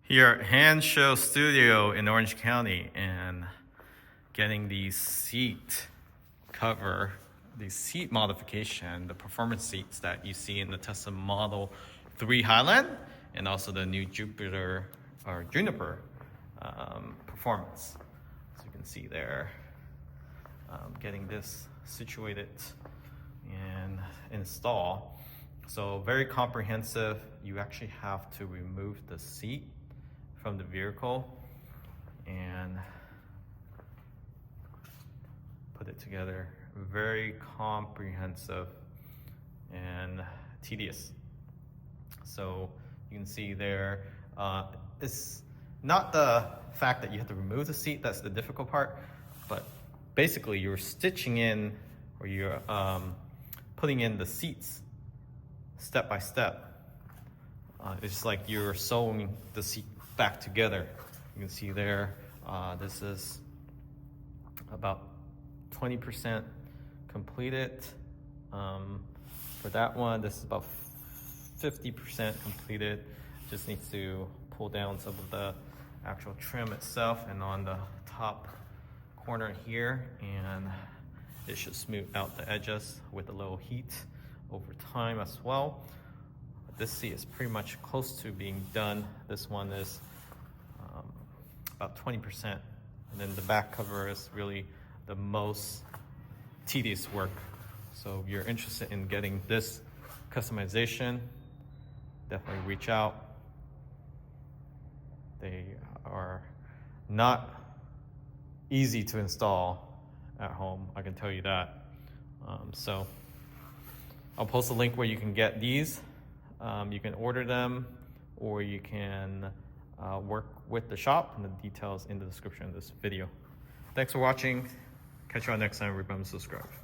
Here at Hand Show Studio in Orange County, and getting the seat cover, the seat modification, the performance seats that you see in the Tesla Model 3 Highland, and also the new Jupiter or Juniper performance. So you can see there, getting this situated and install. So very comprehensive. You actually have to remove the seat from the vehicle and put it together. Very comprehensive and tedious. So you can see there, it's not the fact that you have to remove the seat that's the difficult part, but basically you're stitching in, or you're putting in the seats step by step. It's like you're sewing the seat back together. You can see there, this is about 20% completed. For that one, this is about 50% completed. Just needs to pull down some of the actual trim itself and on the top corner here, and it should smooth out the edges with a little heat over time as well. This seat is pretty much close to being done. This one is about 20%. And then the back cover is really the most tedious work. So if you're interested in getting this customization, definitely reach out. They are not easy to install at home, I can tell you that. So I'll post a link where you can get these. You can order them, or you can work with the shop, and the details in the description of this video. Thanks for watching. Catch you all next time. Remember to subscribe.